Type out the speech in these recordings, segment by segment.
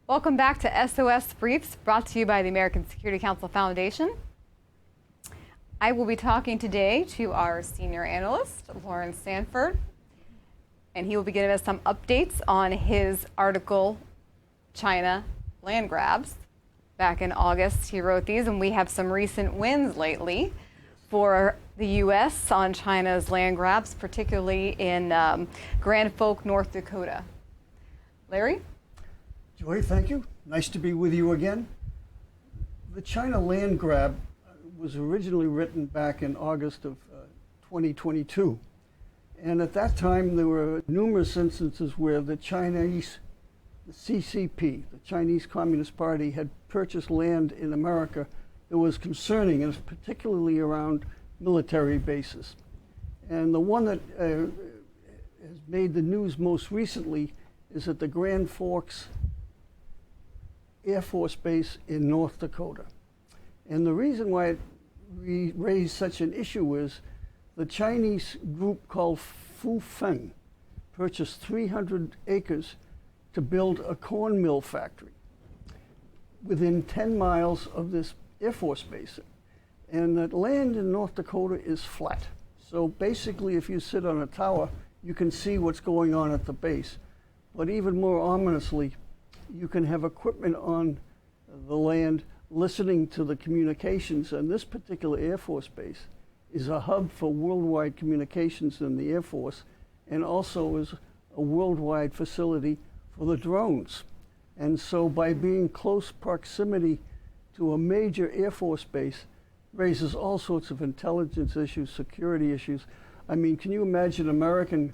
Welcome back to SOS Briefs, brought to you by the American Security Council Foundation. I will be talking today to our senior analyst, Laurance Sanford, and he will be giving us some updates on his article, China Land Grabs. Back in August, he wrote these, and we have some recent wins lately for the U.S. on China's land grabs, particularly in Grand Forks, North Dakota. Larry? Joy, thank you. Nice to be with you again. The China land grab was originally written back in August of 2022. And at that time, there were numerous instances where the CCP, the Chinese Communist Party, had purchased land in America that was concerning, and particularly around military bases. And the one that has made the news most recently is at the Grand Forks Air Force Base in North Dakota. And the reason why we raised such an issue is the Chinese group called FuFeng purchased 300 acres to build a corn mill factory within 10 miles of this Air Force Base. And the land in North Dakota is flat. So basically, if you sit on a tower, you can see what's going on at the base. But even more ominously, you can have equipment on the land listening to the communications, and this particular Air Force Base is a hub for worldwide communications in the Air Force, and also is a worldwide facility for the drones. And so by being close proximity to a major Air Force base raises all sorts of intelligence issues, security issues. I mean, can you imagine an American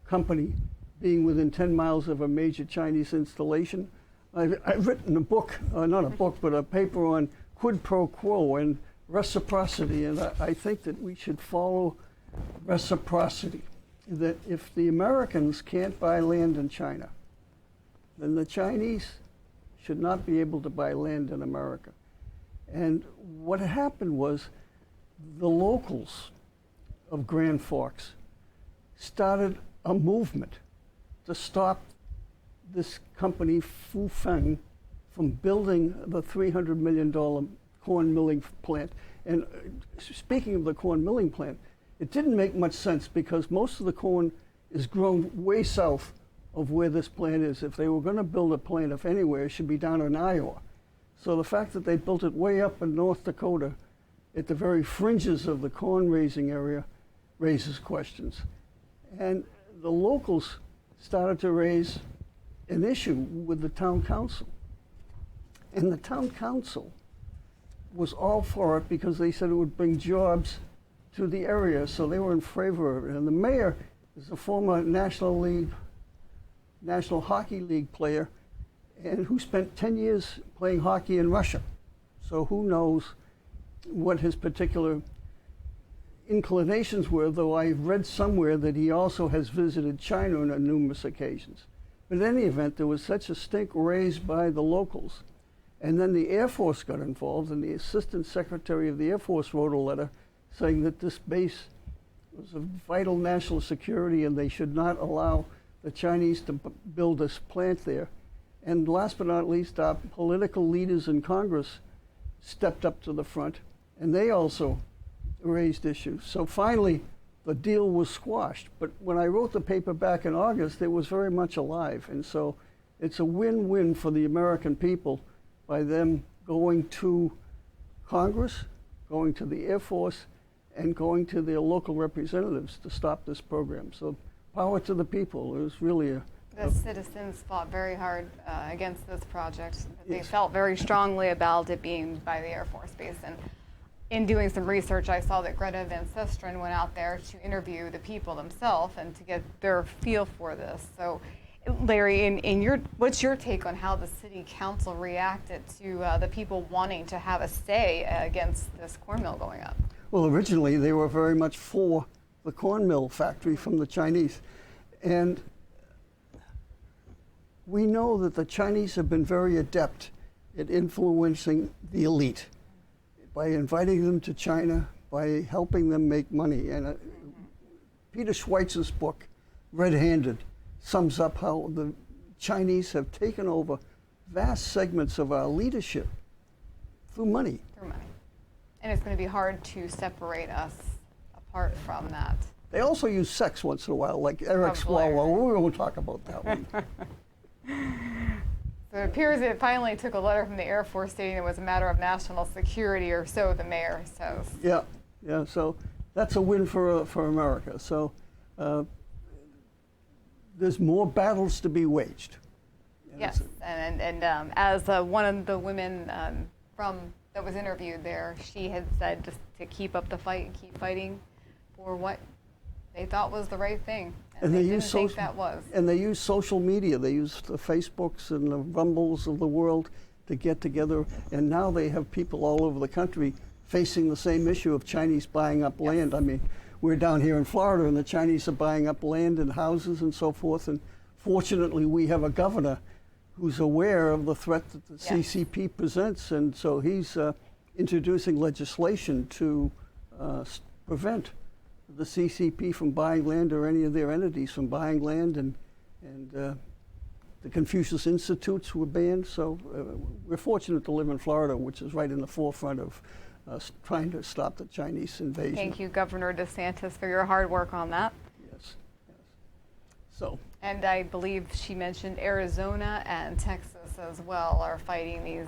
company being within 10 miles of a major Chinese installation? I've written a book, not a book, but a paper on quid pro quo and reciprocity, and I think that we should follow reciprocity. That if the Americans can't buy land in China, then the Chinese should not be able to buy land in America. And what happened was the locals of Grand Forks started a movement to stop this company, FuFeng, from building the $300 million corn milling plant. And speaking of the corn milling plant, it didn't make much sense because most of the corn is grown way south of where this plant is. If they were going to build a plant, if anywhere, it should be down in Iowa. So the fact that they built it way up in North Dakota at the very fringes of the corn raising area raises questions. And the locals started to raise an issue with the town council. And the town council was all for it because they said it would bring jobs to the area, so they were in favor of it. And the mayor is a former National Hockey League player and who spent 10 years playing hockey in Russia. So who knows what his particular inclinations were, though I read somewhere that he also has visited China on numerous occasions. But in any event, there was such a stink raised by the locals. And then the Air Force got involved, and the Assistant Secretary of the Air Force wrote a letter saying that this base was of vital national security and they should not allow the Chinese to build this plant there. And last but not least, our political leaders in Congress stepped up to the front, and they also raised issues. So finally, the deal was squashed. But when I wrote the paper back in August, it was very much alive. And so it's a win-win for the American people by them going to Congress, going to the Air Force, and going to their local representatives to stop this program. So power to the people. It was really the citizens fought very hard against this project. They felt very strongly about it being by the Air Force Base. And in doing some research, I saw that Greta Van Susteren went out there to interview the people themselves and to get their feel for this. So, Larry, what's your take on how the city council reacted to the people wanting to have a say against this corn mill going up? Well, originally they were very much for the corn mill factory from the Chinese. And we know that the Chinese have been very adept at influencing the elite by inviting them to China, by helping them make money. And Peter Schweitzer's book, Red Handed, sums up how the Chinese have taken over vast segments of our leadership through money. Through money. And it's going to be hard to separate us apart from that. They also use sex once in a while, like Eric Probably. Swalwell. We won't talk about that one. So it appears it finally took a letter from the Air Force stating it was a matter of national security, or so the mayor says. Yeah, yeah. So that's a win for America. So there's more battles to be waged. And Yes, and as one of the women that was interviewed there, she had said just to keep up the fight and keep fighting for what they thought was the right thing. And they didn't think that was. And they use social media. They use the Facebooks and the Rumbles of the world to get together. And now they have people all over the country facing the same issue of Chinese buying up land. I mean, we're down here in Florida, and the Chinese are buying up land and houses and so forth. And fortunately, we have a governor who's aware of the threat that the CCP presents. And so he's introducing legislation to prevent the CCP from buying land, or any of their entities from buying land, and the Confucius Institutes were banned. So we're fortunate to live in Florida, which is right in the forefront of trying to stop the Chinese invasion. Thank you, Governor DeSantis, for your hard work on that. Yes, yes. So. And I believe she mentioned Arizona and Texas as well are fighting these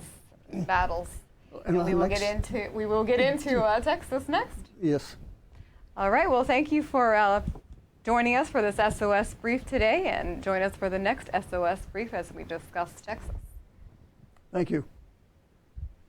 battles. And we will get into Texas next. Yes. All right. Well, thank you for joining us for this SOS brief today, and join us for the next SOS brief as we discuss Texas. Thank you.